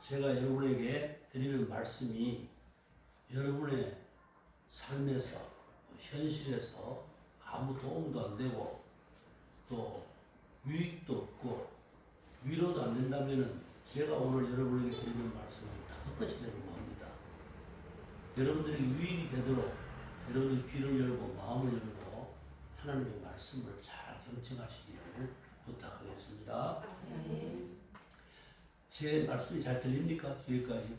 제가 여러분에게 드리는 말씀이 여러분의 삶에서, 현실에서 아무 도움도 안 되고 또 유익도 없고 위로도 안 된다면 제가 오늘 여러분에게 드리는 말씀은 다끝이 되는 겁니다. 여러분들이 유익이 되도록 여러분들이 귀를 열고 마음을 열고 하나님의 말씀을 잘 경청하시기를 부탁하겠습니다. 제 말씀이 잘 들립니까? 뒤에까지?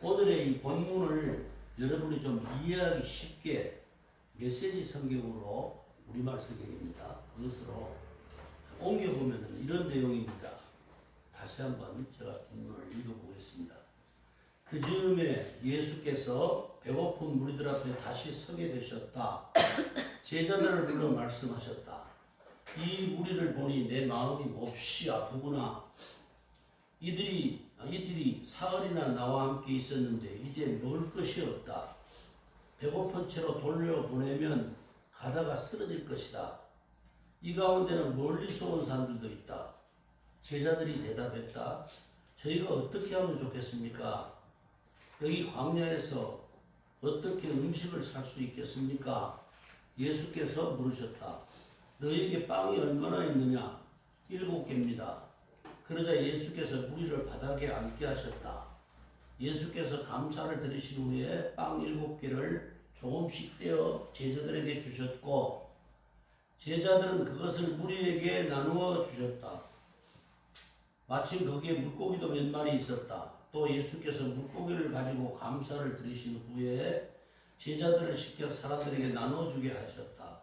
오늘의 이 본문을 여러분이 좀 이해하기 쉽게 메시지 성경으로 우리말 성경입니다. 그것으로 옮겨보면 이런 내용입니다. 다시 한번 제가 본문을 읽어보겠습니다. 그 즈음에 예수께서 배고픈 무리들 앞에 다시 서게 되셨다. 제자들을 불러 말씀하셨다. 이 무리를 보니 내 마음이 몹시 아프구나. 이들이 사흘이나 나와 함께 있었는데 이제 먹을 것이 없다. 배고픈 채로 돌려보내면 가다가 쓰러질 것이다. 이 가운데는 멀리서 온 사람들도 있다. 제자들이 대답했다. 저희가 어떻게 하면 좋겠습니까? 여기 광야에서 어떻게 음식을 살 수 있겠습니까? 예수께서 물으셨다. 너희에게 빵이 얼마나 있느냐? 7개입니다. 그러자 예수께서 무리를 바닥에 앉게 하셨다. 예수께서 감사를 드리신 후에 빵 7개를 조금씩 떼어 제자들에게 주셨고 제자들은 그것을 무리에게 나누어 주셨다. 마침 거기에 물고기도 몇 마리 있었다. 또 예수께서 물고기를 가지고 감사를 드리신 후에 제자들을 시켜 사람들에게 나눠주게 하셨다.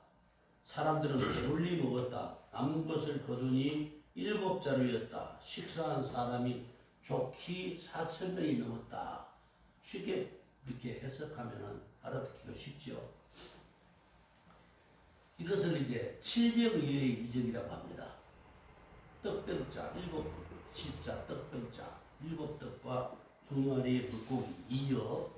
사람들은 배불리 먹었다. 남은 것을 거두니 7자루였다. 식사한 사람이 좋기 4,000명이 넘었다. 쉽게 이렇게 해석하면 알아듣기가 쉽죠. 이것을 이제 700의의 이적이라고 합니다. 떡병자, 7자 떡병자, 7떡과 2마리의 물고기 이어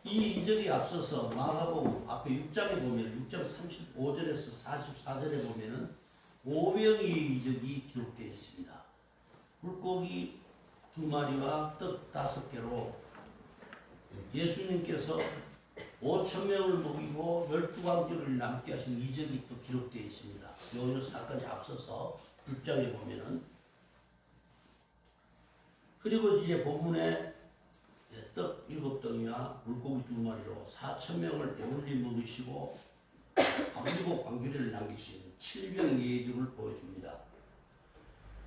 이 이적이 앞서서 마가복음 앞에 6장에 보면 6장 35절에서 44절에 보면은 5병의 이적이 기록되어 있습니다. 물고기 2마리와 떡 5개로 예수님께서 5,000명을 먹이고 12광주를 남게 하신 이적이 또 기록되어 있습니다. 요 사건이 앞서서 6장에 보면은 그리고 이제 본문에 떡 7덩이와 물고기 2마리로 4,000명을 배불리 먹이시고 7광주를 남기신 7병의 이적을 보여줍니다.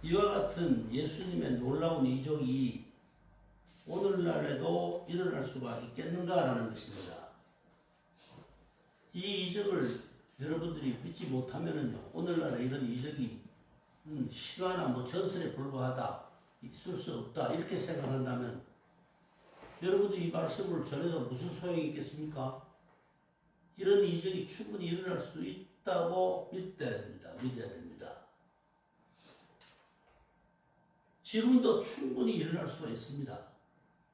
이와 같은 예수님의 놀라운 이적이 오늘날에도 일어날 수가 있겠는가라는 것입니다. 이 이적을 여러분들이 믿지 못하면은요, 오늘날에 이런 이적이 실화나 뭐 전설에 불과하다, 있을 수 없다 이렇게 생각한다면 여러분들이 이 말씀을 전해서 무슨 소용이 있겠습니까? 이런 이적이 충분히 일어날 수 있다고 믿어야 됩니다. 지금도 충분히 일어날 수가 있습니다.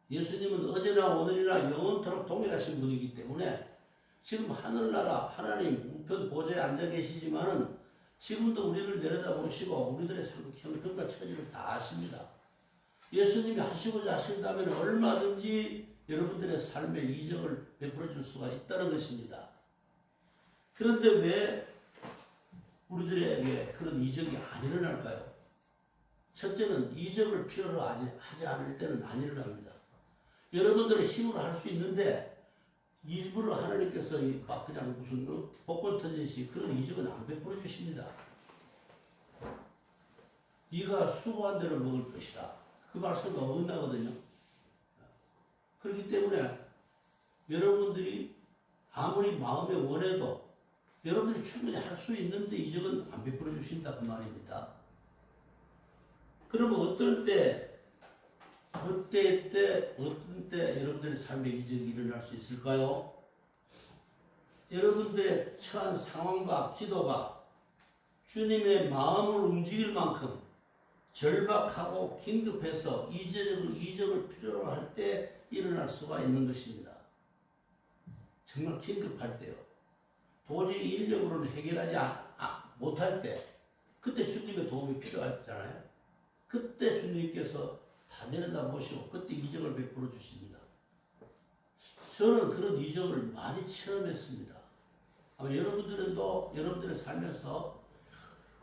예수님은 어제나 오늘이나 영원토록 동일하신 분이기 때문에 지금 하늘나라 하나님 우편 보좌에 앉아 계시지만은 지금도 우리를 내려다보시고 우리들의 형편과 처지를 다 아십니다. 예수님이 하시고자 하신다면 얼마든지 여러분들의 삶에 이적을 베풀어 줄 수가 있다는 것입니다. 그런데 왜 우리들에게 그런 이적이 안 일어날까요? 첫째는 이적을 필요로 하지 않을 때는 안 일어납니다. 여러분들의 힘으로 할 수 있는데 일부러 하나님께서 막 그냥 무슨 복권 터지듯이 그런 이적은 안 베풀어 주십니다. 네가 수고한 대로 먹을 것이다. 그 말씀과 어긋나거든요. 그렇기 때문에 여러분들이 아무리 마음에 원해도 여러분들이 충분히 할 수 있는데 이적은 안 베풀어 주신다 그 말입니다. 그러면 어떤 때 여러분들의 삶에 이적이 일어날 수 있을까요? 여러분들의 처한 상황과 기도가 주님의 마음을 움직일 만큼 절박하고 긴급해서 이적을 필요로 할 때 일어날 수가 있는 것입니다. 정말 긴급할 때요. 도저히 인력으로는 해결하지 못할 때 그때 주님의 도움이 필요하잖아요. 그때 주님께서 다 내려다 보시고 그때 이적을 베풀어 주십니다. 저는 그런 이적을 많이 체험했습니다. 아마 여러분들도 여러분들의 삶에서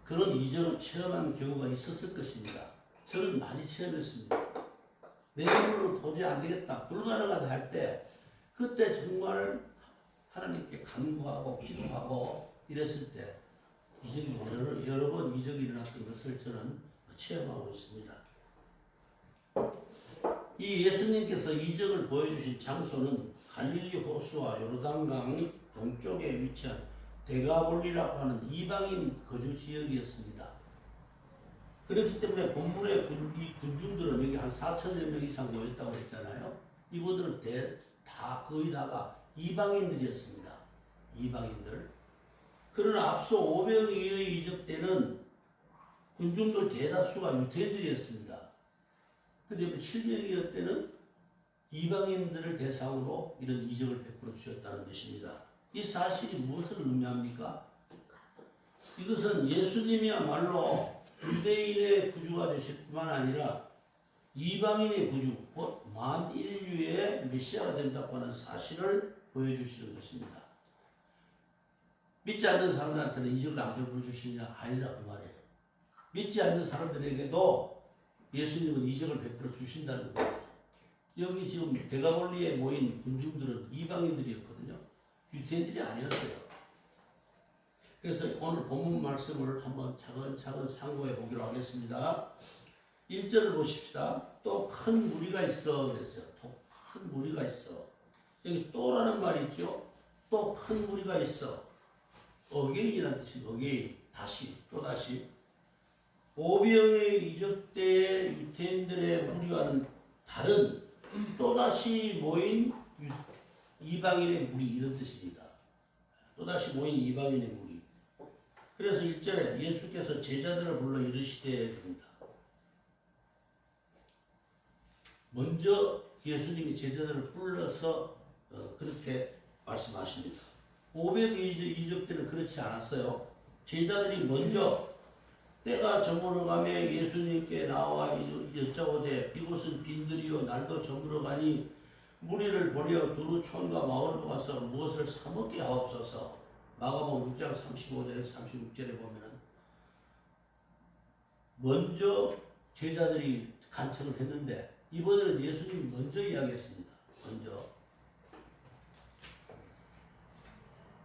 그런 이적을 체험한 경우가 있었을 것입니다. 저는 많이 체험했습니다. 내 힘으로는 도저히 안 되겠다, 불가능하다 할 때 그때 정말 하나님께 간구하고 기도하고 이랬을 때 이적이 여러 번 이적이 일어났던 것을 저는 체험하고 있습니다. 이 예수님께서 이적을 보여주신 장소는 갈릴리 호수와 요르단강 동쪽에 위치한 데가볼리라고 하는 이방인 거주 지역이었습니다. 그렇기 때문에 본문의 이 군중들은 여기 한 4천여 명 이상 모였다고 했잖아요. 이분들은 거의 다가 이방인들이었습니다. 이방인들. 그러나 앞서 500여의 이적 때는 군중들 대다수가 유대인들이었습니다. 그런데 700여 때는 이방인들을 대상으로 이런 이적을 베풀어 주셨다는 것입니다. 이 사실이 무엇을 의미합니까? 이것은 예수님이야말로 유대인의 구주가 되실 뿐만 아니라 이방인의 구주, 곧 만인류의 메시아가 된다고 하는 사실을 보여주시는 것입니다. 믿지 않는 사람들한테는 이적을 안 베풀어 주시느냐? 아니라 그 말이에요. 믿지 않는 사람들에게도 예수님은 이적을 베풀어 주신다는 거예요. 여기 지금 데가볼리에 모인 군중들은 이방인들이었거든요. 유대인들이 아니었어요. 그래서 오늘 본문 말씀을 한번 차근차근 상고해 보기로 하겠습니다. 1절을 보십시다. 또 큰 무리가 있어 그랬어요. 또 큰 무리가 있어. 여기 또라는 말이 있죠. 또 큰 무리가 있어. 어게인이라는 뜻이 어게인, 다시, 또다시. 오병의 이적 때의 유대인들의 무리와는 다른 또다시 모인 이방인의 무리, 이런 뜻입니다. 또다시 모인 이방인의 무리. 그래서 1절에 예수께서 제자들을 불러 이르시되 그럽니다. 먼저 예수님이 제자들을 불러서 그렇게 말씀하십니다. 500의 이적 때는 그렇지 않았어요. 제자들이 먼저 때가 저물어가며 예수님께 나와 여짜오되 이곳은 빈들이요 날도 저물어가니 무리를 버려 두루 촌과 마을로 가서 무엇을 사먹게 하옵소서. 마가복음 6장 35절에 36절에 보면은 먼저 제자들이 간청을 했는데 이번에는 예수님이 먼저 이야기했습니다. 먼저.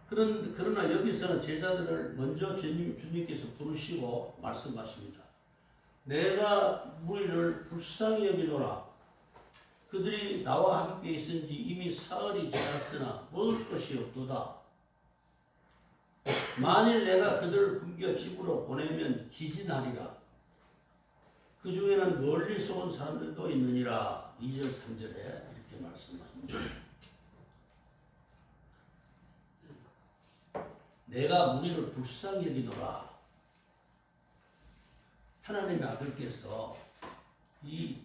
그러나 여기서는 제자들을 먼저 주님께서 부르시고 말씀하십니다. 내가 무리를 불쌍히 여기노라. 그들이 나와 함께 있은 지 이미 사흘이 지났으나 먹을 것이 없도다. 만일 내가 그들을 굶겨 집으로 보내면 기진하리라. 그 중에는 멀리서 온 사람들도 있느니라. 2절 3절에 이렇게 말씀하십니다. 내가 무리를 불쌍히 여기노라. 하나님의 아들께서 이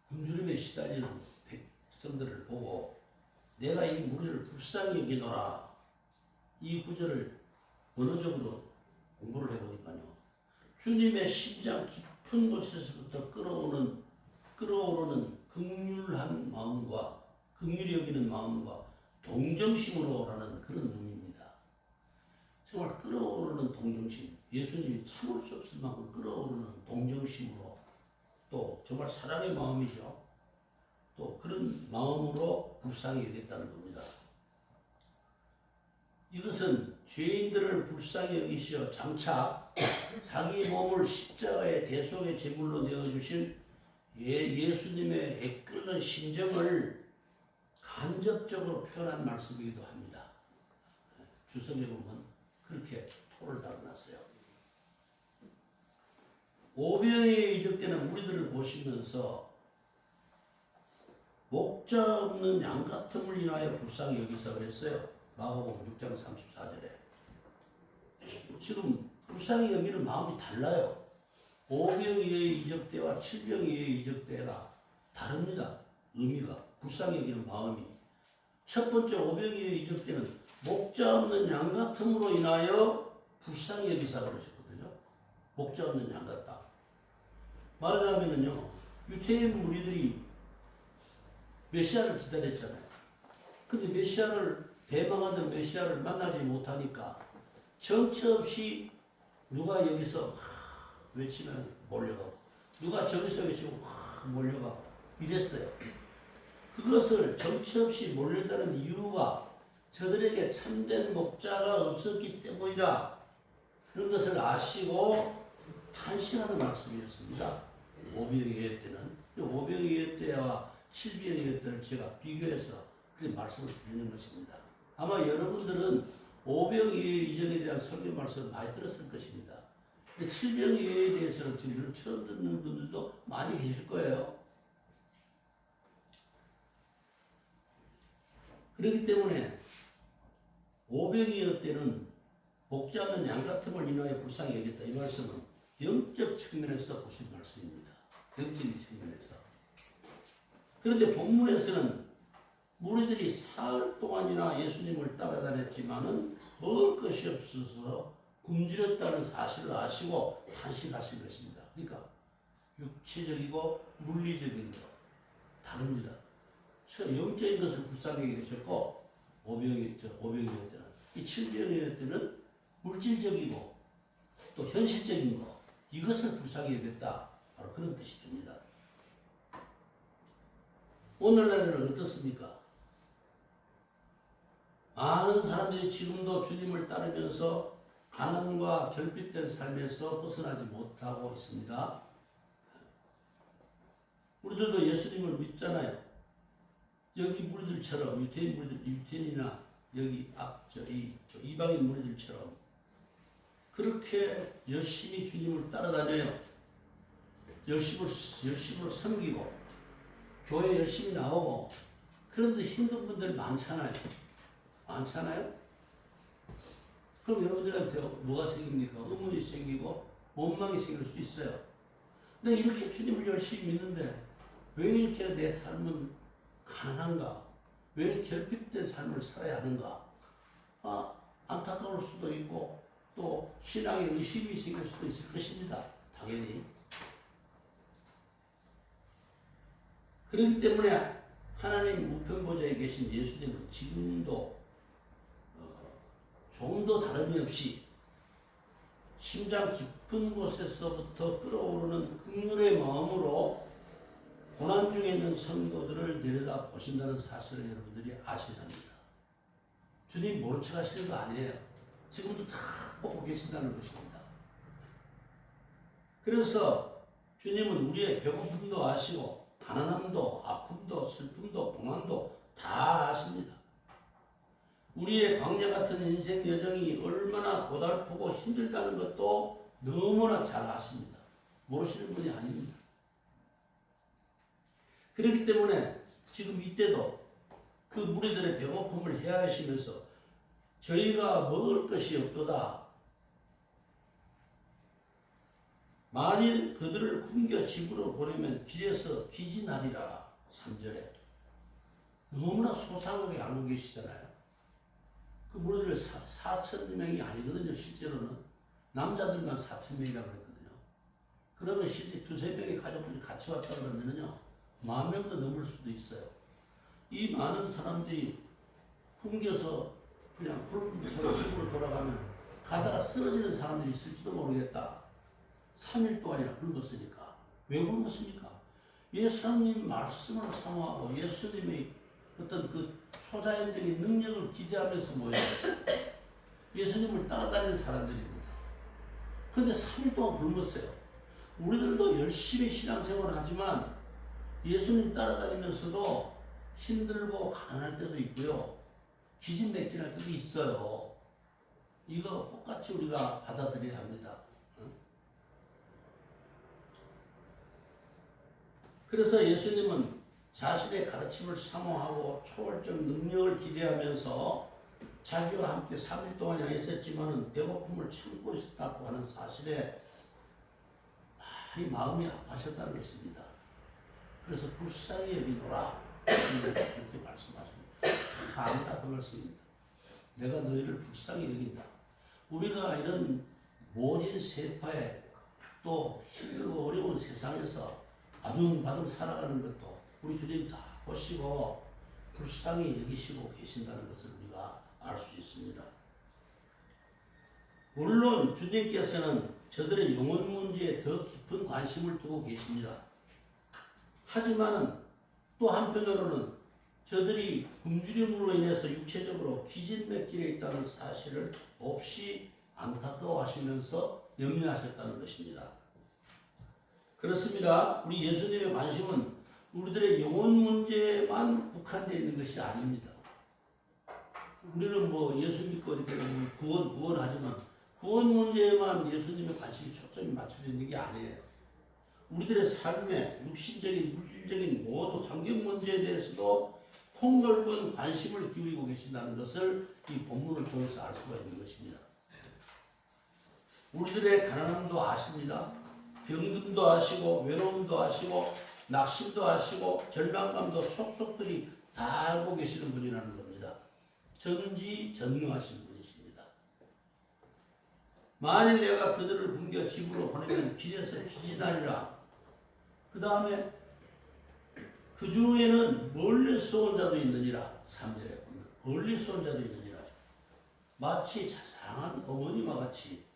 굶주림에 시달리는 백성들을 보고 내가 이 무리를 불쌍히 여기노라. 이 구절을 원어적으로 공부를 해보니까요. 주님의 심장 깊은 곳에서부터 끓어오르는 긍휼한 마음과 긍휼히 여기는 마음과 동정심으로라는 그런 의미입니다. 정말 끓어오르는 동정심. 예수님이 참을 수 없을 만큼 끓어오르는 동정심으로 또 정말 사랑의 마음이죠. 또 그런 마음으로 불쌍히 여겼다는 겁니다. 이것은 죄인들을 불쌍히 여기시어 장차 자기 몸을 십자가의 대속의 제물로 내어주실 예수님의 애끓는 심정을 간접적으로 표현한 말씀이기도 합니다. 주석에 보면 그렇게 토를 달아놨어요. 오병이의 이적 때는 우리들을 보시면서 목자 없는 양 같음을 인하여 불쌍히 여기사 그랬어요. 마가복음 6장 34절에. 지금 불쌍히 여기는 마음이 달라요. 5병이의 이적 때와 7병이의 이적 때가 다릅니다. 의미가. 불쌍히 여기는 마음이. 첫 번째 5병이의 이적 때는 목자 없는 양 같음으로 인하여 불쌍히 여기사 그러셨거든요. 목자 없는 양 같다. 말하자면은요, 유태인 무리들이 메시아를 기다렸잖아요. 근데 메시아를, 배망하던 메시아를 만나지 못하니까 정처 없이 누가 여기서 외치면 몰려가고, 누가 저기서 외치고 몰려가고 이랬어요. 그것을 정처 없이 몰려가는 이유가 저들에게 참된 목자가 없었기 때문이라, 그런 것을 아시고 탄식하는 말씀이었습니다. 오병이어 때는. 오병이어 때와 칠병이어 때를 제가 비교해서 그렇게 말씀을 드리는 것입니다. 아마 여러분들은 오병이어 이전에 대한 설교 말씀 많이 들었을 것입니다. 근데 칠병이어에 대해서는 지금 처음 듣는 분들도 많이 계실 거예요. 그렇기 때문에 오병이어 때는 복지 않는 양같음을 인하여 불쌍히 여겼다. 이 말씀은 영적 측면에서 보신 말씀입니다. 영적인 측면에서. 그런데 본문에서는 무리들이 사흘 동안이나 예수님을 따라다녔지만은 먹을 것이 없어서 굶주렸다는 사실을 아시고 탄식하신 것입니다. 그러니까 육체적이고 물리적인 것 다릅니다. 영적인 것을 불쌍히 여기셨고 오병이어 때는, 이 칠병이어 때는 물질적이고 또 현실적인 것, 이것을 불쌍히 여겼다. 바로 그런 뜻이 됩니다. 오늘날에는 어떻습니까? 많은 사람들이 지금도 주님을 따르면서 가난과 결핍된 삶에서 벗어나지 못하고 있습니다. 우리들도 예수님을 믿잖아요. 여기 무리들처럼, 유태인이나 여기 이방인 무리들처럼 그렇게 열심히 주님을 따라다녀요. 열심으로 섬기고 교회 열심히 나오고, 그런데 힘든 분들이 많잖아요. 그럼 여러분들한테 뭐가 생깁니까? 의문이 생기고 원망이 생길 수 있어요. 근데 이렇게 주님을 열심히 믿는데 왜 이렇게 내 삶은 가난한가? 왜 이렇게 결핍된 삶을 살아야 하는가? 안타까울 수도 있고 또 신앙에 의심이 생길 수도 있을 것입니다. 당연히. 그렇기 때문에 하나님 우편보좌에 계신 예수님은 지금도 조금도 다름이 없이 심장 깊은 곳에서부터 끓어오르는 긍휼의 마음으로 고난 중에 있는 성도들을 내려다 보신다는 사실을 여러분들이 아셔야 합니다. 주님 모른 척 하시는 거 아니에요. 지금도 다 보고 계신다는 것입니다. 그래서 주님은 우리의 배고픔도 아시고 가난함도 아픔도 슬픔도 고난도 다 아십니다. 우리의 광야 같은 인생 여정이 얼마나 고달프고 힘들다는 것도 너무나 잘 아십니다. 모르시는 분이 아닙니다. 그렇기 때문에 지금 이때도 그 무리들의 배고픔을 헤아리시면서 저희가 먹을 것이 없도다. 만일 그들을 굶겨 집으로 보내면 길에서 기진하리라. 3절에. 너무나 소상하게 알고 계시잖아요. 그 무리들 4,000명이 아니거든요. 실제로는. 남자들만 4,000명이라고 그랬거든요. 그러면 실제 두세 명의 가족들이 같이 왔다 그러면요, 10,000명도 넘을 수도 있어요. 이 많은 사람들이 굶겨서 그냥 굶어서 집으로 돌아가면 가다가 쓰러지는 사람들이 있을지도 모르겠다. 3일 동안이나 굶었으니까. 왜 굶었습니까? 예수님 말씀을 사모하고 예수님의 어떤 그 초자연적인 능력을 기대하면서 모여있어요. 예수님을 따라다니는 사람들입니다. 그런데 3일 동안 굶었어요. 우리들도 열심히 신앙생활을 하지만 예수님 따라다니면서도 힘들고 가난할 때도 있고요. 기진맥진할 때도 있어요. 이거 똑같이 우리가 받아들여야 합니다. 그래서 예수님은 자신의 가르침을 사모하고 초월적 능력을 기대하면서 자기와 함께 3일 동안이나 있었지만 배고픔을 참고 있었다고 하는 사실에 많이 마음이 아파하셨다는 것입니다. 그래서 불쌍히 여기노라 이렇게 말씀하십니다. 다 안다 그 말씀입니다. 내가 너희를 불쌍히 여긴다. 우리가 이런 모진 세파에 또 힘들고 어려운 세상에서 아둥바둥 살아가는 것도 우리 주님 다 보시고 불쌍히 여기시고 계신다는 것을 우리가 알 수 있습니다. 물론 주님께서는 저들의 영혼 문제에 더 깊은 관심을 두고 계십니다. 하지만은 또 한편으로는 저들이 굶주림으로 인해서 육체적으로 기진맥진에 있다는 사실을 없이 안타까워하시면서 염려하셨다는 것입니다. 그렇습니다. 우리 예수님의 관심은 우리들의 영혼 문제에만 국한되어 있는 것이 아닙니다. 우리는 뭐 예수 믿고 이렇게 구원하지만 구원 문제에만 예수님의 관심이 초점이 맞춰져 있는 게 아니에요. 우리들의 삶의 육신적인, 물질적인 모든 환경 문제에 대해서도 폭넓은 관심을 기울이고 계신다는 것을 이 본문을 통해서 알 수가 있는 것입니다. 우리들의 가난함도 아십니다. 병듦도 아시고 외로움도 아시고 낙심도 아시고 절망감도 속속들이 다 알고 계시는 분이라는 겁니다. 전지전능하신 분이십니다. 만일 내가 그들을 굶겨 집으로 보내면 길에서 기진하리라. 그 다음에 그 중에는 멀리서 온 자도 있느니라. 3절에 보면 멀리서 온 자도 있느니라. 마치 자상한 어머니와 같이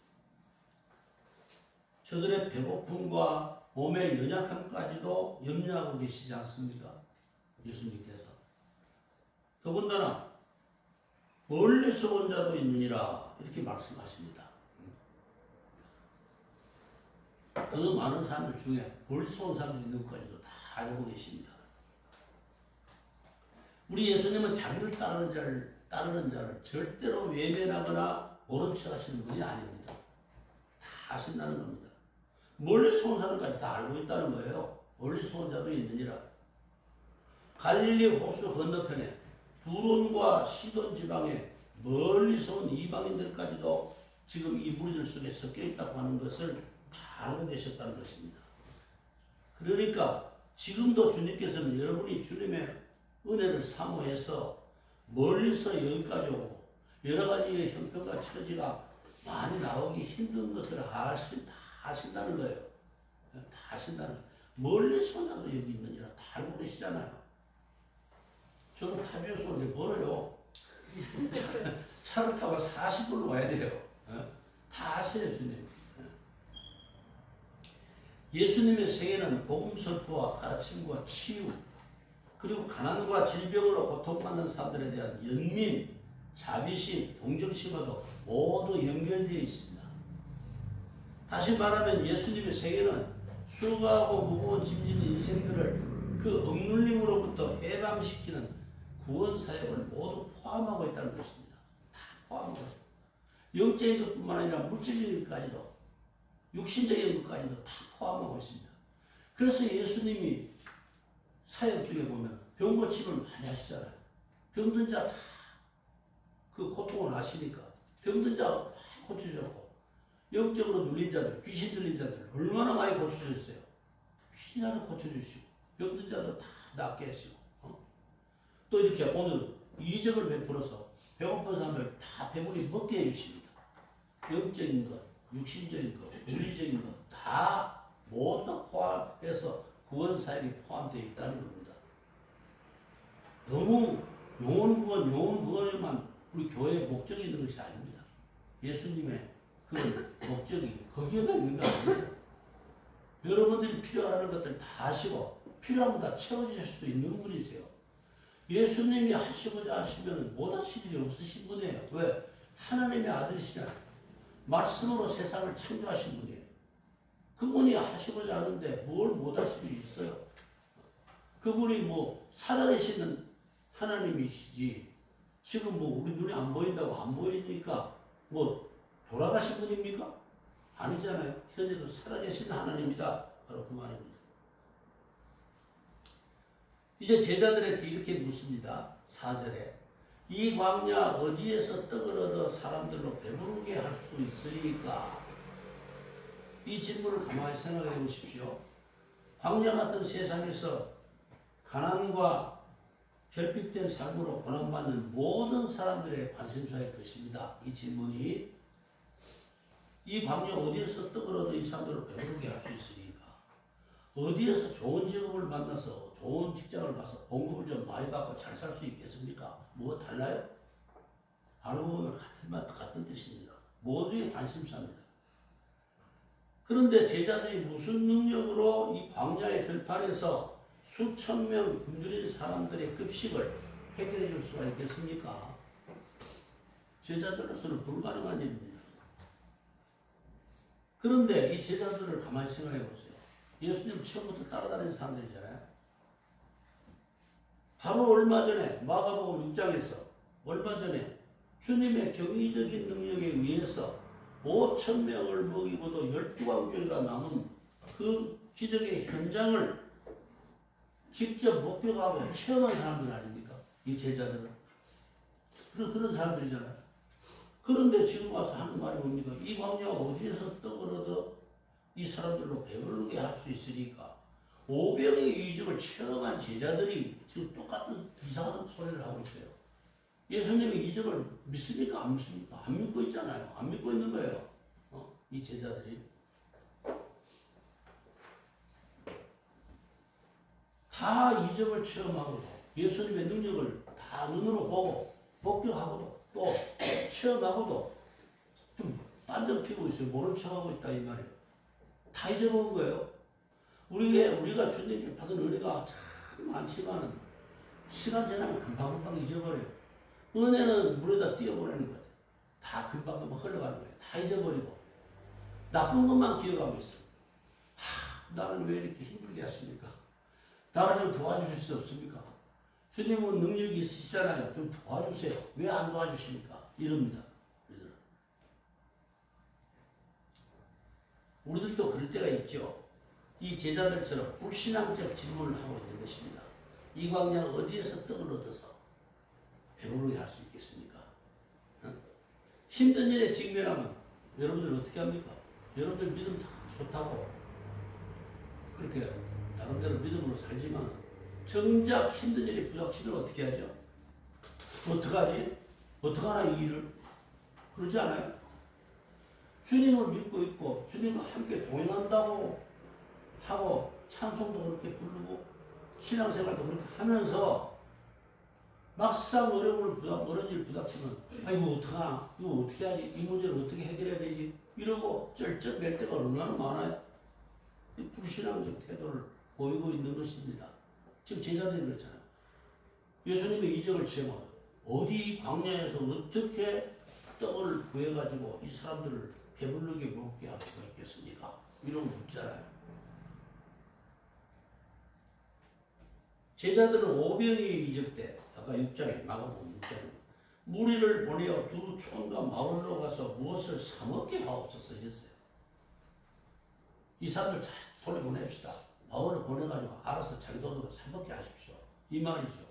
저들의 배고픔과 몸의 연약함까지도 염려하고 계시지 않습니까? 예수님께서. 더군다나 멀리서 온 자도 있느니라 이렇게 말씀하십니다. 그 많은 사람들 중에 멀리서 온 사람들이 있는 것까지도 다 알고 계십니다. 우리 예수님은 자기를 따르는 자를 절대로 외면하거나 모른 척 하시는 분이 아닙니다. 다 아신다는 겁니다. 멀리서 온 사람까지 다 알고 있다는 거예요. 멀리서 온 자도 있느니라. 갈릴리 호수 건너편에 두론과 시돈 지방에 멀리서 온 이방인들까지도 지금 이 무리들 속에 섞여 있다고 하는 것을 다 알고 계셨다는 것입니다. 그러니까 지금도 주님께서는 여러분이 주님의 은혜를 사모해서 멀리서 여기까지 오고 여러 가지의 형편과 처지가 많이 나오기 힘든 것을 다 아신다는 거예요. 다 아신다는 거예요. 멀리서 나도 여기 있느니라 다 알고 계시잖아요. 저는 파주에서 오는데 멀어요. 차를 타고 40분을 와야 돼요. 다 아세요, 주님. 예수님의 세계는 복음 선포와 가르침과 치유 그리고 가난과 질병으로 고통받는 사람들에 대한 연민, 자비심, 동정심과도 모두 연결되어 있습니다. 다시 말하면 예수님의 세계는 수고하고 무거운 짐진 인생들을 그 억눌림으로부터 해방시키는 구원 사역을 모두 포함하고 있다는 것입니다. 다 포함하고 있습니다. 영적인 것뿐만 아니라 물질적인 것까지도 육신적인 것까지도 다 포함하고 있습니다. 그래서 예수님이 사역 중에 보면 병 고침을 많이 하시잖아요. 병든 자 다 그 고통을 아시니까 병든 자 다 고쳐주셨고 영적으로 눌린 자들, 귀신 들린 자들 얼마나 많이 고쳐주셨어요. 귀신자도 고쳐주시고 병든 자도 다 낫게 하시고 또 이렇게 오늘 이적을 베풀어서 배고픈 사람들 다 배불리 먹게 해주십니다. 영적인 것, 육신적인 것, 물리적인 것 다 모두 다 포함해서 구원 사역이 포함되어 있다는 겁니다. 너무 영혼 구원에만 우리 교회의 목적이 있는 것이 아닙니다. 예수님의 그런 목적이 거기에만 있는 거 아니에요. 여러분들이 필요하는 것들 다 하시고 필요하면 다 채워주실 수 있는 분이세요. 예수님이 하시고자 하시면 못하실 일이 없으신 분이에요. 왜? 하나님의 아들이시잖아요. 말씀으로 세상을 창조하신 분이에요. 그분이 하시고자 하는데 뭘 못하실 일이 있어요? 그분이 뭐 살아계시는 하나님이시지 지금 뭐 우리 눈에 안 보인다고 안 보이니까 뭐 돌아가신 분입니까? 아니잖아요. 현재도 살아계신 하나님이다. 바로 그 말입니다. 이제 제자들에게 이렇게 묻습니다. 4절에 이 광야 어디에서 떡을 얻어 사람들로 배부르게 할 수 있으리까? 이 질문을 가만히 생각해 보십시오. 광야 같은 세상에서 가난과 결핍된 삶으로 고난받는 모든 사람들의 관심사일 것입니다. 이 질문이 이 광야 어디에서 떡을 얻어 이 사람들을 배부르게 할 수 있으니까 어디에서 좋은 직업을 만나서 좋은 직장을 가서 봉급을 좀 많이 받고 잘 살 수 있겠습니까? 뭐가 달라요? 알고 보면 같은 뜻입니다. 모두의 관심사입니다. 그런데 제자들이 무슨 능력으로 이 광야의 들판에서 수천 명 굶주린 사람들의 급식을 해결해 줄 수가 있겠습니까? 제자들로서는 불가능한 일입니다. 그런데 이 제자들을 가만히 생각해 보세요. 예수님 처음부터 따라다니는 사람들이잖아요. 바로 얼마 전에 마가복음 6장에서 얼마 전에 주님의 경이적인 능력에 의해서 5천 명을 먹이고도 12광주리가 남은 그 기적의 현장을 직접 목격하고 체험한 사람들 아닙니까? 이 제자들은. 그런 사람들이잖아요. 그런데 지금 와서 하는 말이 뭡니까? 이 광야가 어디에서 떡을 얻어 이 사람들로 배부르게 할 수 있으니까 500의 이적을 체험한 제자들이 지금 똑같은 이상한 소리를 하고 있어요. 예수님의 이적을 믿습니까? 안 믿습니까? 안 믿고 있잖아요. 안 믿고 있는 거예요. 이 제자들이. 다 이적을 체험하고도 예수님의 능력을 다 눈으로 보고 목격하고도 또 체험하고도 좀 딴점 피고 있어요. 모른 척하고 있다 이 말이에요. 다 잊어먹은 거예요. 우리가 주님께 받은 은혜가 참 많지만 시간 지나면 금방금방 잊어버려요. 은혜는 물에다 띄어보내는 거예요. 다 금방금방 흘러가는 거예요. 다 잊어버리고 나쁜 것만 기억하고 있어. 나를 왜 이렇게 힘들게 하십니까? 나를 좀 도와주실 수 없습니까? 주님은 능력이 있으시잖아요. 좀 도와주세요. 왜 안 도와주십니까? 이럽니다. 우리들도 그럴 때가 있죠. 이 제자들처럼 불신앙적 질문을 하고 있는 것입니다. 이 광야 어디에서 떡을 얻어서 배부르게 할 수 있겠습니까? 힘든 일에 직면하면 여러분들 어떻게 합니까? 여러분들 믿음 다 좋다고 그렇게 나름대로 믿음으로 살지만 정작 힘든 일에 부닥치면 어떻게 하죠? 어떡하지? 어떡하나 이 일을? 그러지 않아요? 주님을 믿고 있고 주님과 함께 동행한다고 하고 찬송도 그렇게 부르고 신앙생활도 그렇게 하면서 막상 어려운 일 부닥치면 이거 어떡하나? 이거 어떻게 하지? 이 문제를 어떻게 해결해야 되지? 이러고 쩔쩔맬 때가 얼마나 많아요? 이 불신앙적 태도를 보이고 있는 것입니다. 지금 제자들이 그렇잖아요. 예수님의 이적을 체험하고 어디 광야에서 어떻게 떡을 구해가지고 이 사람들을 배부르게 먹게 할 수가 있겠습니까? 이런 거 묻잖아요. 제자들은 오병이의 이적 때 아까 6장에 마가복음 6장에 무리를 보내어 두 촌과 마을로 가서 무엇을 사먹게 하옵소서 했어요. 이 사람들 잘 보내봅시다. 마을을 보내가지고 알아서 자기 돈으로 사먹게 하십시오. 이 말이죠.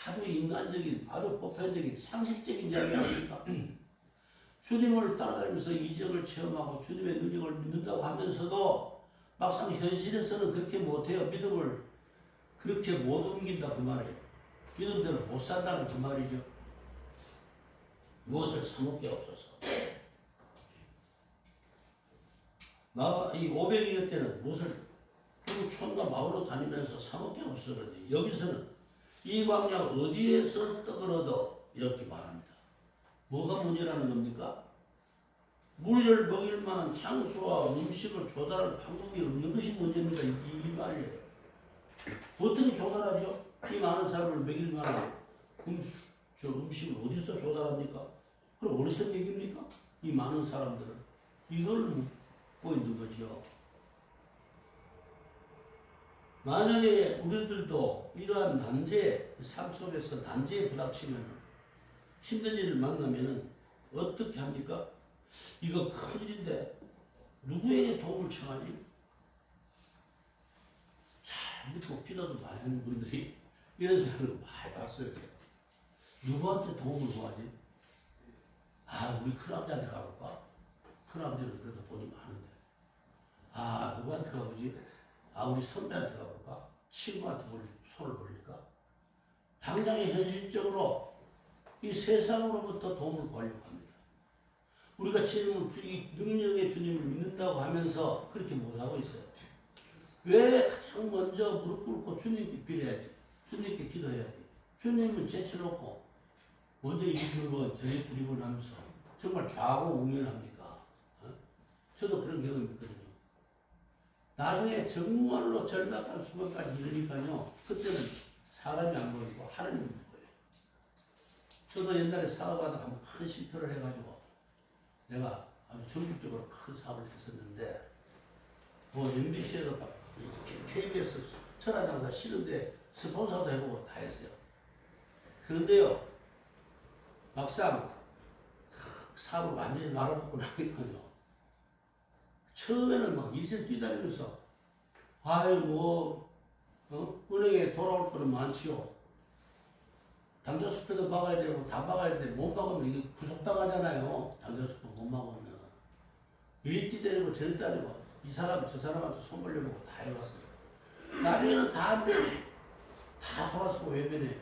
아주 인간적인, 아주 보편적인, 상식적인 이야기 아닙니까? 주님을 따라다니면서 이적을 체험하고 주님의 능력을 믿는다고 하면서도 막상 현실에서는 그렇게 못해요. 믿음을 그렇게 못 옮긴다 그 말이에요. 믿음대로 못 산다는 그 말이죠. 무엇을 사먹게 없어서. 이 500여 때는 무엇을 그 촌과 마을로 다니면서 사먹게 없었는데 여기서는 이 광야 어디에서 떡을 얻어 이렇게 말합니다. 뭐가 문제라는 겁니까? 무리를 먹일 만한 장소와 음식을 조달할 방법이 없는 것이 문제입니다. 이 말이에요. 어떻게 조달하죠? 이 많은 사람을 먹일 만한 음식을 어디서 조달합니까? 그럼 어디서 먹입니까? 이 많은 사람들을. 이걸 묻고 있는 거죠. 만약에 우리들도 이러한 난제, 삶 속에서 난제에 부닥치면 힘든 일을 만나면 어떻게 합니까? 이거 큰일인데 누구에게 도움을 청하지? 잘 믿고 기도도 많이 하는 분들이 이런 사람을 많이 봤어요. 누구한테 도움을 구하지? 우리 큰아버지한테 가볼까? 큰아버지는 그래도 돈이 많은데. 누구한테 가보지? 우리 선배한테 가볼까? 친구한테 손을 벌릴까? 당장에 현실적으로 이 세상으로부터 도움을 구하려고 합니다. 우리가 주님을, 이 능력의 주님을 믿는다고 하면서 그렇게 못하고 있어요. 왜 가장 먼저 무릎 꿇고 주님께 빌어야지? 주님께 기도해야지. 주님은 제쳐놓고 먼저 이 드리고 저리 드리고 나면서 정말 좌고우면합니까? 어? 저도 그런 경험이 있거든요. 나중에 정말로 절박한 수건까지 이르니까요. 그때는 사람이 안 보이고 하나님이 보여요. 저도 옛날에 사업하다가 한번 큰 실패를 해가지고 내가 아주 전국적으로 큰 사업을 했었는데 MBC에도 KBS 천하장사 싫은데 스폰서도 해보고 다 했어요. 그런데요, 막상 사업을 완전히 말아먹고 나니까요, 처음에는 막 일선 뛰다니면서 아유 은행에 돌아올 거는 많지요. 당좌수표도 막아야 되고 다 막아야 돼. 못 막으면 이게 구속당하잖아요. 당좌수표 못 막으면. 이리 뛰다니고 저리 뛰다니고 이 사람 저 사람한테 손 벌려보고 다 해봤어요. 나중에는 다 안 돼. 다 돌아서고 외면해요.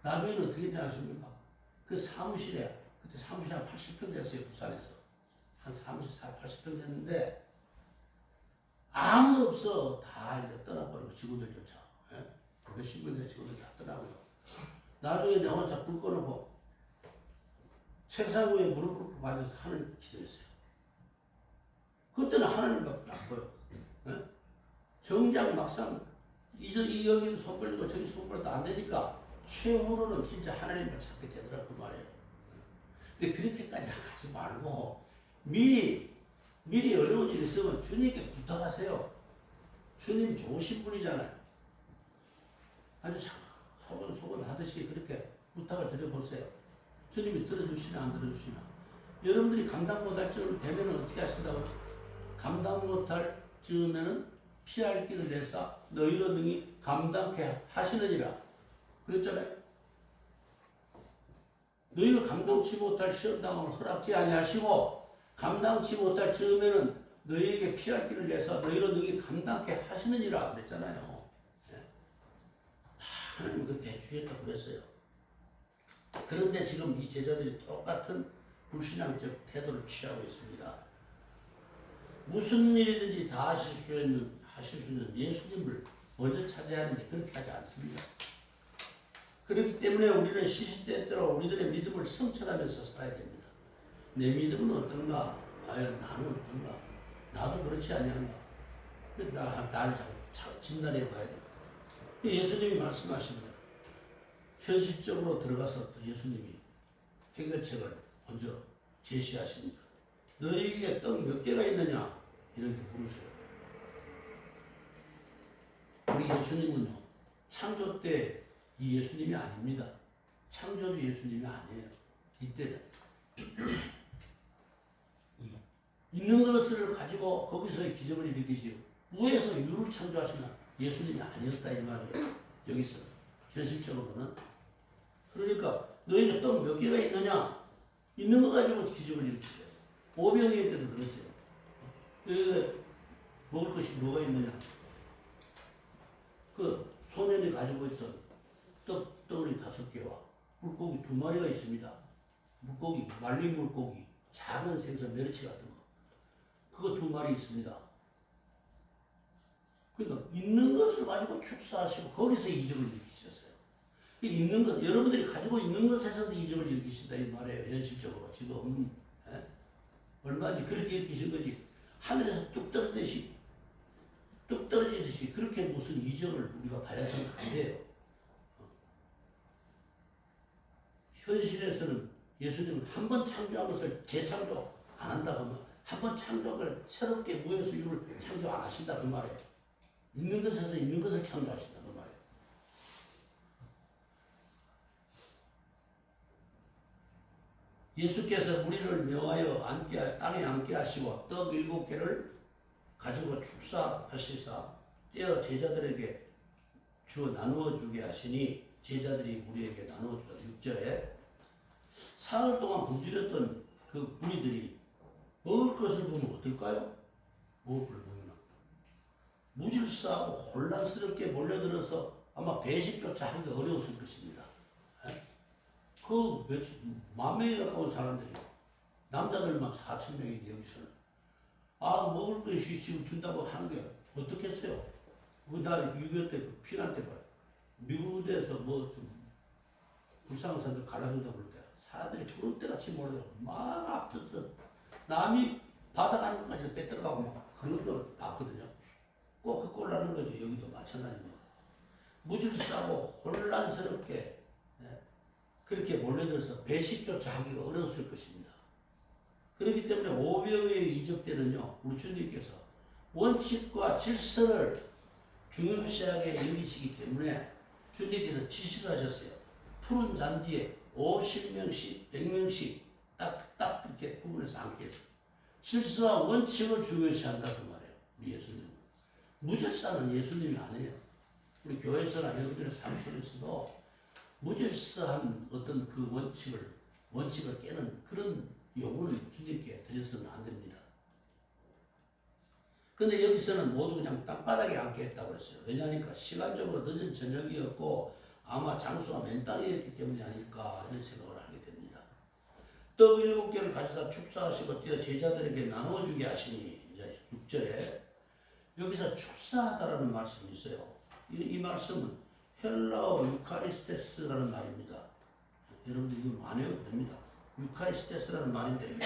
나중에는 어떻게 되지 아십니까? 그 사무실에, 그때 사무실에 한 80평 됐어요, 부산에서. 한 80평 됐는데, 아무도 없어. 다 이제 떠나버리고, 직원들조차. 예? 몇십 명의 직원들 다 떠나고요. 나중에 내가 혼자 불 꺼놓고, 책상 위에 무릎 꿇고 앉아서 하나님께 기도했어요. 그때는 하나님밖에 안 보여. 예? 정작 막상, 여기도 손 벌리고 저기 손 벌려도 안 되니까, 최후로는 진짜 하나님을 찾게 되더라, 그 말이에요. 근데 그렇게까지 하지 말고, 미리 어려운 일이 있으면 주님께 부탁하세요. 주님 좋으신 분이잖아요. 아주 소곤소곤 하듯이 그렇게 부탁을 드려보세요. 주님이 들어주시나 안 들어주시나. 여러분들이 감당 못할 쯤 되면 어떻게 하신다고요? 감당 못할 쯤에는 피할 길을 내사 너희로 능히 감당케 하시느니라. 그랬잖아요. 너희가 감당치 못할 시험당함을 허락지 아니하시고 감당치 못할 즈음에는 너희에게 피할 길을 내서 너희로 능히 감당케 하시느니라 그랬잖아요. 네. 하나님 그렇게 해주겠다고 그랬어요. 그런데 지금 이 제자들이 똑같은 불신앙적 태도를 취하고 있습니다. 무슨 일이든지 다 하실 수 있는 예수님을 먼저 찾아야 하는데 그렇게 하지 않습니다. 그렇기 때문에 우리는 시시때때로 우리들의 믿음을 성찰하면서 살아야 됩니다. 내 믿음은 어떤가? 과연 나는 어떤가? 나도 그렇지 아니한가? 나를 진단해 봐야 돼요. 예수님이 말씀하십니다. 현실적으로 들어가서 또 예수님이 해결책을 먼저 제시하십니다. 너희에게 떡 몇 개가 있느냐? 이렇게 물으셔요. 우리 예수님은요, 창조 때 이 예수님이 아닙니다. 창조주 예수님이 아니에요. 이때는. 있는 것을 가지고 거기서의 기적을 일으키시고 무에서 유를 창조하시는 예수님이 아니었다 이 말이에요. 여기서 현실적으로는. 그러니까 너희가 떡 몇 개가 있느냐? 있는 거 가지고 기적을 일으키세요. 오병이어 때도 그랬어요. 너희가 먹을 것이 뭐가 있느냐? 그 소년이 가지고 있던 떡덩어리 5개와 물고기 2마리가 있습니다. 물고기, 말린 물고기, 작은 생선, 멸치 같은 거. 그거 2마리 있습니다. 그러니까 있는 것을 가지고 축사하시고 거기서 이적을 일으키셨어요. 있는 것, 여러분들이 가지고 있는 것에서도 이적을 일으키신다 이 말이에요. 현실적으로 지금 얼마든지 그렇게 일으키신 거지. 하늘에서 뚝 떨어지듯이 그렇게 무슨 이적을 우리가 바라서는 안 돼요. 현실에서는 예수님은 한 번 창조한 것을 재창조 안 한다고 하면 한 번 창조를 새롭게 무에서 유를 창조 안 하신다 그 말이에요. 있는 것에서 있는 것을 창조하신다 그 말이에요. 예수께서 무리를 묘하여 땅에 앉게 하시고 떡 7개를 가지고 축사하시사 떼어 제자들에게 주어 나누어 주게 하시니 제자들이 무리에게 나누어 주다. 6절에 사흘 동안 굶주렸던 그 무리들이 먹을 것을 보면 어떨까요? 먹을 걸 보면 무질서하고 혼란스럽게 몰려들어서 아마 배식조차 하기 어려웠을 것입니다. 그 몇만 명에 가까운 사람들이 남자들만 4천 명인데 여기서는. 아, 먹을 것이 지금 준다고 하는 게 어떻겠어요? 나 6.25 때 그 피난 때 봐요. 미국에서 뭐 좀 불쌍한 사람들 갈라준다고 그럴 때 사람들이 그런 때같이 몰려요. 막 앞서서 남이 받아가는 것까지 빼들어가고 막 그런 걸 봤거든요. 꼭 그 꼴나는 거죠. 여기도 마찬가지입니다. 무질서하고 혼란스럽게 그렇게 몰려들어서 배식조차 하기가 어려웠을 것입니다. 그렇기 때문에 오병의 이적 때는요, 우리 주님께서 원칙과 질서를 중요시하게 여기시기 때문에 주님께서 지시를 하셨어요. 푸른 잔디에 50명씩, 100명씩 딱 이렇게 구분해서 앉게 해서 질서와 원칙을 중요시한다고 말해요. 우리 예수님은. 무질서는 예수님이 아니에요. 우리 교회에서나 여러분들의 삶 속에서도 무질서한 어떤 그 원칙을 깨는 그런 요구는 주님께 드려서는 안 됩니다. 근데 여기서는 모두 그냥 땅바닥에 앉게 했다고 했어요. 왜냐하니까 시간적으로 늦은 저녁이었고 아마 장소가 맨 땅이었기 때문이 아닐까 이런 생각을 하게 됩니다. 떡 7개를 가져다 축사하시고 떼어 제자들에게 나눠주게 하시니 이제 6절에 여기서 축사하다라는 말씀이 있어요. 이 말씀은 헬라어 유카리스테스라는 말입니다. 여러분들 이거 안 해도 됩니다. 유카리스테스라는 말인데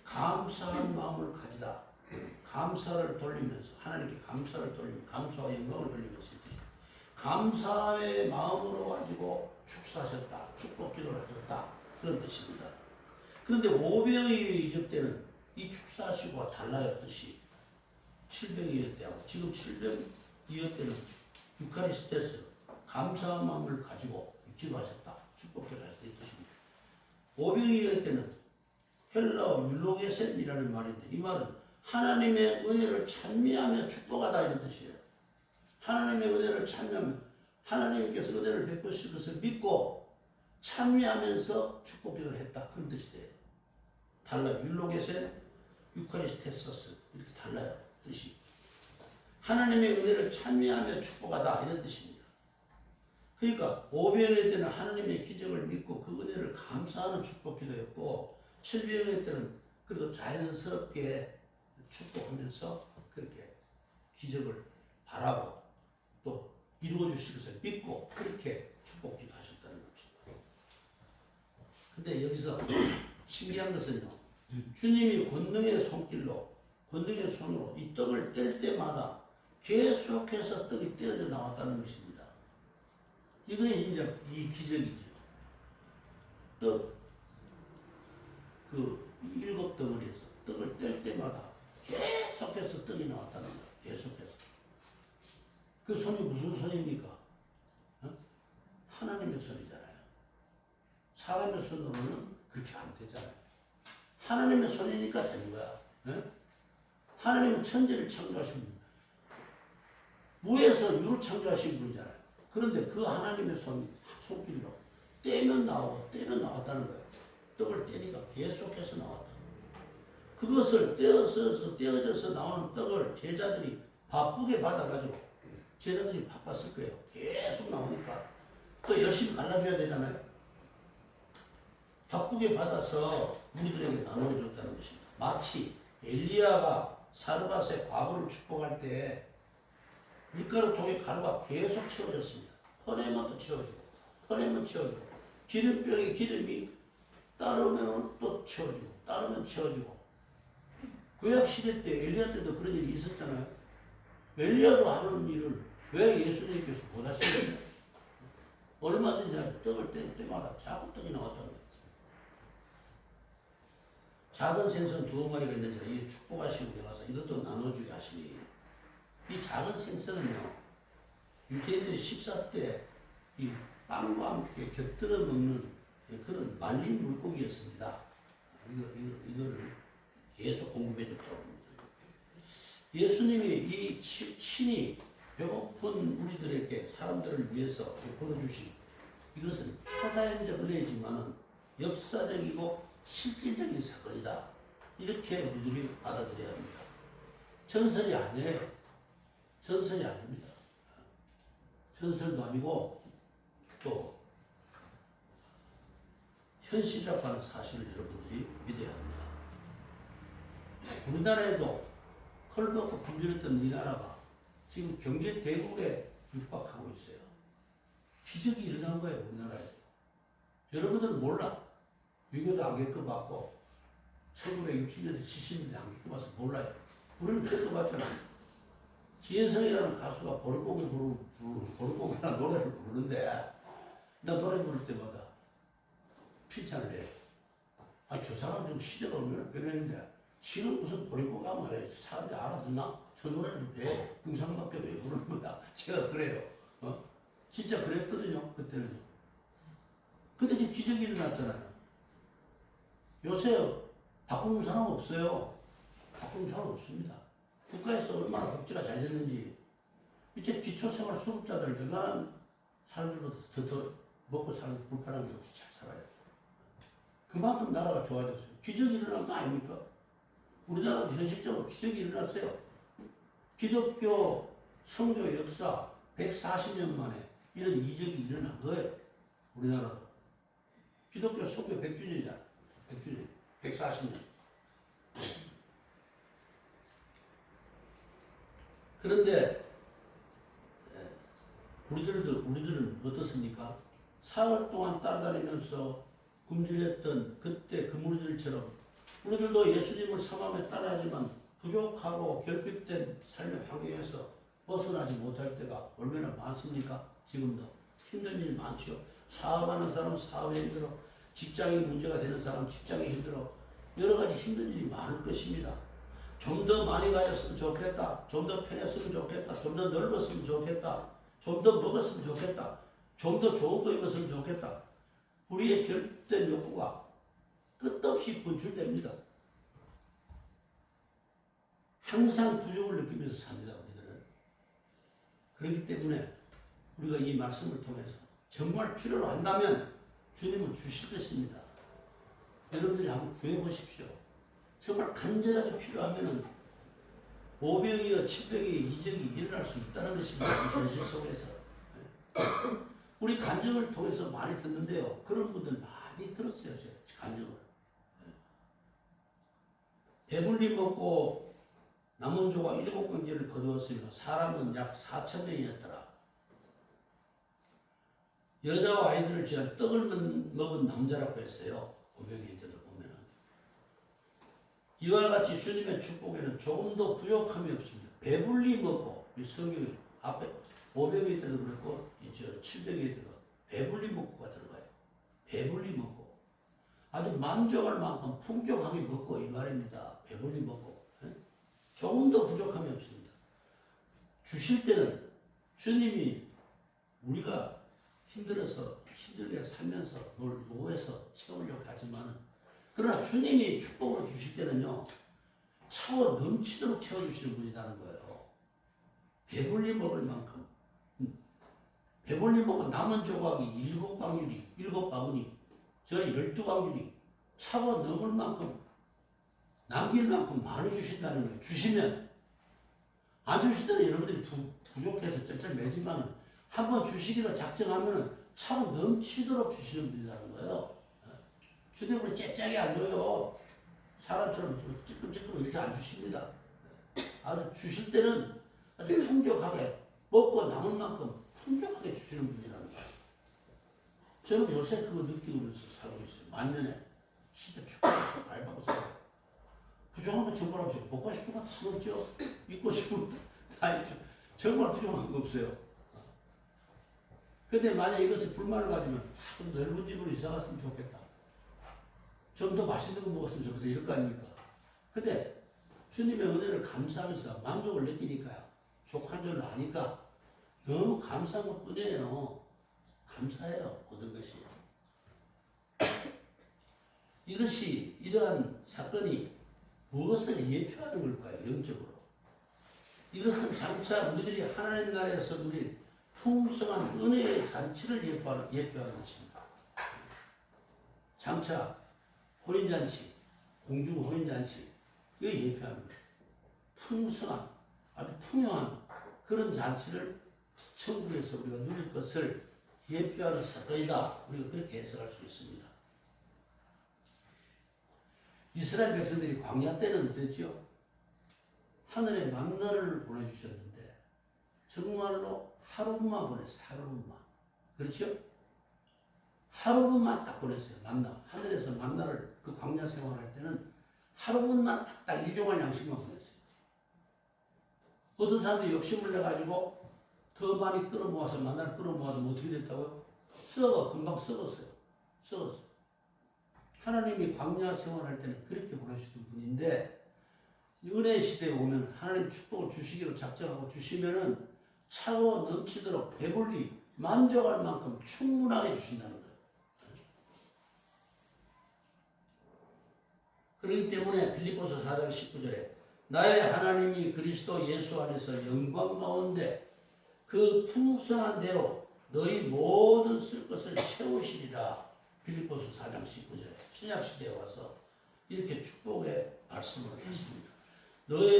감사한 마음을 가지다. 감사를 돌리면서 하나님께 감사를 돌리면서 감사와 영광을 돌리면서 감사의 마음으로 가지고 축사하셨다. 축복 기도를 하셨다. 그런 뜻입니다. 그런데 오병의 이적 때는 이 축사하시고와 달라요. 뜻이 700일 때하고 지금 700일 때는 유카리스테스 감사한 마음을 가지고 기도하셨다. 축복 기도를 하셨다. 이 뜻입니다. 오병이일 때는 헬라어 율로게센이라는 말인데 이 말은 하나님의 은혜를 찬미하며 축복하다 이런 뜻이에요. 하나님의 은혜를 찬미하며 하나님께서 은혜를 베푸실 것을 믿고 찬미하면서 축복 기도를 했다. 그런 뜻이 돼요. 달라요. 율로게센, 유카리스테서스 이렇게 달라요. 뜻이. 하나님의 은혜를 찬미하며 축복하다 이런 뜻입니다. 그러니까 오병이일 때는 하나님의 기적을 믿고 그 은혜를 감사하는 축복 기도였고 7병일 때는 그래도 자연스럽게 축복하면서 그렇게 기적을 바라고 또 이루어 주실 것을 믿고 그렇게 축복 기도하셨다는 것입니다. 근데 여기서 신기한 것은요. 주님이 권능의 손길로 권능의 손으로 이 떡을 뗄 때마다 계속해서 떡이 떼어져 나왔다는 것입니다. 이것이 이제 이 기적이죠. 떡, 그 7덩어리 해서 떡을 뗄 때마다 계속해서 떡이 나왔다는 거예요. 계속해서. 그 손이 무슨 손입니까? 하나님의 손이잖아요. 사람의 손으로는 그렇게 안 되잖아요. 하나님의 손이니까 되는 거야. 하나님은 천지를 창조하신 분. 무에서 유를 창조하신 분이잖아요. 그런데 그 하나님의 손길로 떼면 나오고 떼면 나왔다는 거예요. 떡을 떼니까 계속해서 나왔다. 그것을 떼어져서 나오는 떡을 제자들이 바쁘게 받아가지고 제자들이 바빴을 거예요. 계속 나오니까 또 열심히 갈라줘야 되잖아요. 바쁘게 받아서 우리들에게 나눠줬다는 것입니다. 마치 엘리야가 사르밧의 과부를 축복할 때 밀가루 통에 가루가 계속 채워졌습니다. 퍼내면 또 채워지고 퍼내면 채워지고 기름병에 기름이 따르면 또 채워지고 따르면 채워지고 구약 시대 때 엘리야 때도 그런 일이 있었잖아요. 엘리야도 하는 일을 왜 예수님께서 못 하시느냐. 얼마든지 떡을 뗄 때마다 자꾸 떡이 나왔다는 거예요. 작은 생선 2마리가 있는지라 이게 축복하시고 내가서 이것도 나눠주게 하시니 이 작은 생선은요 유대인들이 식사 때 이 빵과 함께 곁들여 먹는 그런 말린 물고기였습니다. 이거를 계속 공급해 줬다고 합니다. 예수님이 이 친히 배고픈 우리들에게 사람들을 위해서 베풀어 주신 이것은 초자연적 은혜이지만 역사적이고 실질적인 사건이다. 이렇게 우리들이 받아들여야 합니다. 전설이 아니에요. 전설이 아닙니다. 전설도 아니고 또 현실이라고 하는 사실을 여러분들이 믿어야 합니다. 우리나라에도 헐벗고 굶주렸던 이 나라가 지금 경제 대국에 육박하고 있어요. 기적이 일어난 거예요, 우리나라에. 여러분들은 몰라. 유교도 안 겪어봤고 1960년대, 70년대 안 겪어봐서 몰라요. 우리는 겪어봤잖아. 기현성이라는 가수가 보릿고개라는 노래를 부르는데 나 노래 부를 때마다 칭찬을 해요. 아, 저 사람 지금 시대가 얼마나 변했는데 지금 무슨 보릿고개 하면 사람들이 알아듣나? 저 노래를 왜 궁상맞게 왜 부르는 거야? 제가 그래요. 진짜 그랬거든요, 그때는요. 근데 이제 기적이 일어났잖아요. 요새 바꾸는 사람 없어요. 바꾸는 사람 없습니다. 국가에서 얼마나 복지가 잘 됐는지 이제 기초생활 수급자들 웬만한 사람들보다 더 먹고 사는 불편한 게 없이 잘 살아요. 그만큼 나라가 좋아졌어요. 기적이 일어난 거 아닙니까? 우리나라도 현실적으로 기적이 일어났어요. 기독교 선교 역사 140년 만에 이런 이적이 일어난 거예요. 우리나라도. 기독교 선교 100주년이잖아. 100주년. 140년. 그런데 우리들은 어떻습니까? 사흘 동안 따라다니면서 굶주렸던 그때 그 무리들처럼 우리들도 예수님을 삼함에 따라하지만 부족하고 결핍된 삶의 환경에서 벗어나지 못할 때가 얼마나 많습니까? 지금도 힘든 일이 많죠. 사업하는 사람 사업에 힘들어, 직장이 문제가 되는 사람 직장이 힘들어, 여러 가지 힘든 일이 많을 것입니다. 좀 더 많이 가졌으면 좋겠다. 좀 더 편했으면 좋겠다. 좀 더 넓었으면 좋겠다. 좀 더 먹었으면 좋겠다. 좀 더 좋은 거 입었으면 좋겠다. 우리의 결핍된 욕구가 끝없이 분출됩니다. 항상 부족을 느끼면서 삽니다. 우리들은. 그렇기 때문에 우리가 이 말씀을 통해서 정말 필요로 한다면 주님은 주실 것입니다. 여러분들이 한번 구해보십시오. 정말 간절하게 필요하면은 500이여 700의 이적이 일어날 수 있다는 것입니다. 이 현실 속에서. 우리 간증을 통해서 많이 듣는데요. 그런 분들 많이 들었어요. 제 간증을. 배불리 먹고 남은 조각 7경제를 거두었으며 사람은 약 4,000명이었더라. 여자와 아이들을 제한 떡을 먹은 남자라고 했어요. 500인들을 보면은. 이와 같이 주님의 축복에는 조금도 부족함이 없습니다. 배불리 먹고, 이 성경에 앞에 500일 때도 그랬고, 이제 700일 때도 배불리 먹고가 들어가요. 배불리 먹고. 아주 만족할 만큼 풍족하게 먹고 이 말입니다. 배불리 먹고. 조금도 부족함이 없습니다. 주실 때는 주님이 우리가 힘들게 살면서 노후에서 채우려고 하지만은 그러나 주님이 축복으로 주실 때는요, 차고 넘치도록 채워주시는 분이라는 거예요. 배불리 먹을 만큼. 배불리 먹고 남은 조각이 7바구니, 저 12바구니, 차고 넘을 만큼, 남길 만큼 많이 주신다는 거예요. 주시면. 안 주실 때는 여러분들이 부족해서 쩔쩔매지만 한번 주시기로 작정하면은 차고 넘치도록 주시는 분이라는 거예요. 주님은 째짝이 안 줘요. 사람처럼 찔끔찔끔 이렇게 안 주십니다. 아주 주실 때는 아주 풍족하게 먹고 남을 만큼 풍족하게 주시는 분이라는 거예요. 저는 요새 그거 느끼면서 살고 있어요. 만년에 진짜 축복을 많이 받고 살아요. 부족한 거 정말 없어요. 먹고 싶은 거 다 먹죠. 입고 싶은 거 다 입죠. 정말 부족한 거 없어요. 근데 만약 이것에 불만을 가지면 좀 넓은 집으로 이사 갔으면 좋겠다. 좀 더 맛있는 거 먹었으면 좋겠다. 이럴 거 아닙니까? 근데 주님의 은혜를 감사하면서 만족을 느끼니까요. 족한 줄 아니까 너무 감사한 것 뿐이에요. 감사해요. 모든 것이. 이러한 사건이 무엇을 예표하는 걸까요? 영적으로. 이것은 장차 우리들이 하나님 나라에서 누릴 풍성한 은혜의 잔치를 예표하는 것입니다. 장차 혼인잔치, 공중 혼인잔치, 이거 예표하는 거예요. 풍성한, 아주 풍요한 그런 잔치를 천국에서 우리가 누릴 것을 예표하는 사건이다. 우리가 그렇게 해석할 수 있습니다. 이스라엘 백성들이 광야 때는 어땠죠? 하늘에 만나를 보내주셨는데 정말로 하루만 보냈어요. 하루만. 그렇죠? 하루만 딱 보냈어요. 만나. 하늘에서 만나를 그 광야 생활할 때는 하루만 딱 일용할 양식만 보냈어요. 어떤 사람들이 욕심을 내가지고 더 많이 끌어모아서 만나를 끌어모아서 어떻게 됐다고요? 금방 썩었어요. 썩었어요. 하나님이 광야 생활할 때는 그렇게 보내시던 분인데 은혜 시대에 오면 하나님 축복을 주시기로 작정하고 주시면은 차고 넘치도록 배불리 만족할 만큼 충분하게 주신다는 거예요. 그렇기 때문에 빌립보서 4장 19절에 나의 하나님이 그리스도 예수 안에서 영광 가운데 그 풍성한 대로 너희 모든 쓸 것을 채우시리라. 빌립보서 4장 19절에 신약시대에 와서 이렇게 축복의 말씀을 하십니다.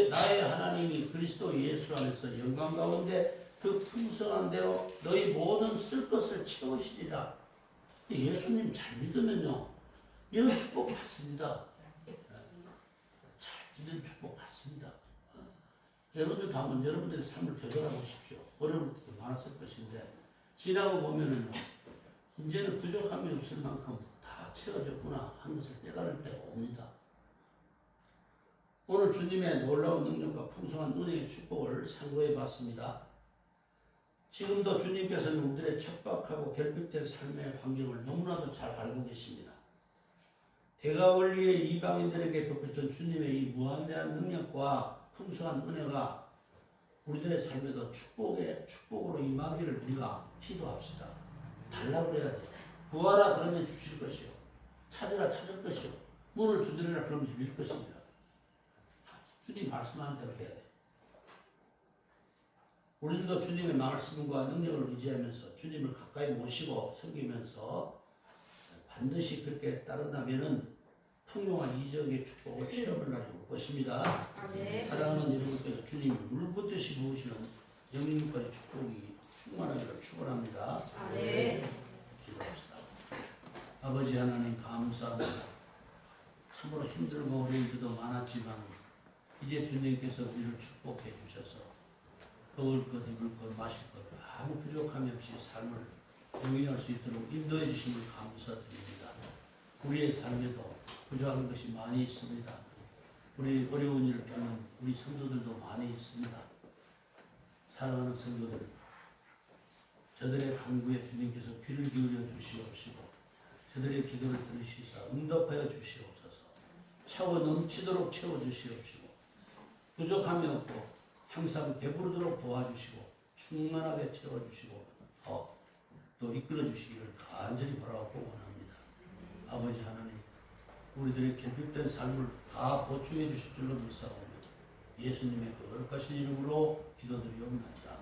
나의 하나님이 그리스도 예수 안에서 영광 가운데 그 풍성한 대로 너희 모든 쓸 것을 채우시리라. 예수님 잘 믿으면요 이런 축복 받습니다. 잘 믿는 축복 받습니다. 여러분들도 한번 여러분들의 삶을 되돌아보십시오. 어려울 때도 많았을 것인데 지나고 보면은 이제는 부족함이 없을 만큼 다 채워졌구나 하는 것을 깨달을 때가 옵니다. 오늘 주님의 놀라운 능력과 풍성한 은혜의 축복을 상고해 봤습니다. 지금도 주님께서는 우리들의 척박하고 결핍된 삶의 환경을 너무나도 잘 알고 계십니다. 대가 원리의 이방인들에게 베푸셨던 주님의 이 무한대한 능력과 풍성한 은혜가 우리들의 삶에도 축복으로 임하기를 우리가 기도합시다. 달라고 그래야 돼요. 구하라 그러면 주실 것이요. 찾으라 찾을 것이요. 문을 두드리라 그러면 열릴 것입니다. 주님 말씀하는 대로 해야 돼요. 우리들도 주님의 말씀과 능력을 의지하면서 주님을 가까이 모시고 섬기면서 반드시 그렇게 따른다면은 풍요한 이적의 축복을 체험할 날이 올 것입니다. 네. 사랑하는 여러분께서 주님이 물붓듯이 부으시는 영육간의 축복이 충만하기를 축원합니다. 네. 기도합시다. 아버지 하나님 감사합니다. 참으로 힘들고 어려운 일도 많았지만 이제 주님께서 우리를 축복해 주셔서 먹을 것, 입을 것, 마실 것 아무 부족함이 없이 삶을 영위할 수 있도록 인도해 주심을 감사드립니다. 우리의 삶에도 부족한 것이 많이 있습니다. 우리 어려운 일을 겪는 우리 성도들도 많이 있습니다. 사랑하는 성도들, 저들의 간구에 주님께서 귀를 기울여 주시옵시고 저들의 기도를 들으시사 응답하여 주시옵소서. 차고 넘치도록 채워주시옵시고 부족함이 없고 항상 배부르도록 도와주시고 충만하게 채워주시고 또 이끌어주시기를 간절히 바라고 원합니다. 아버지 하나님, 우리들의 결핍된 삶을 다 보충해 주실 줄로 믿사오며 예수님의 거룩하신 이름으로 기도드리옵나이다.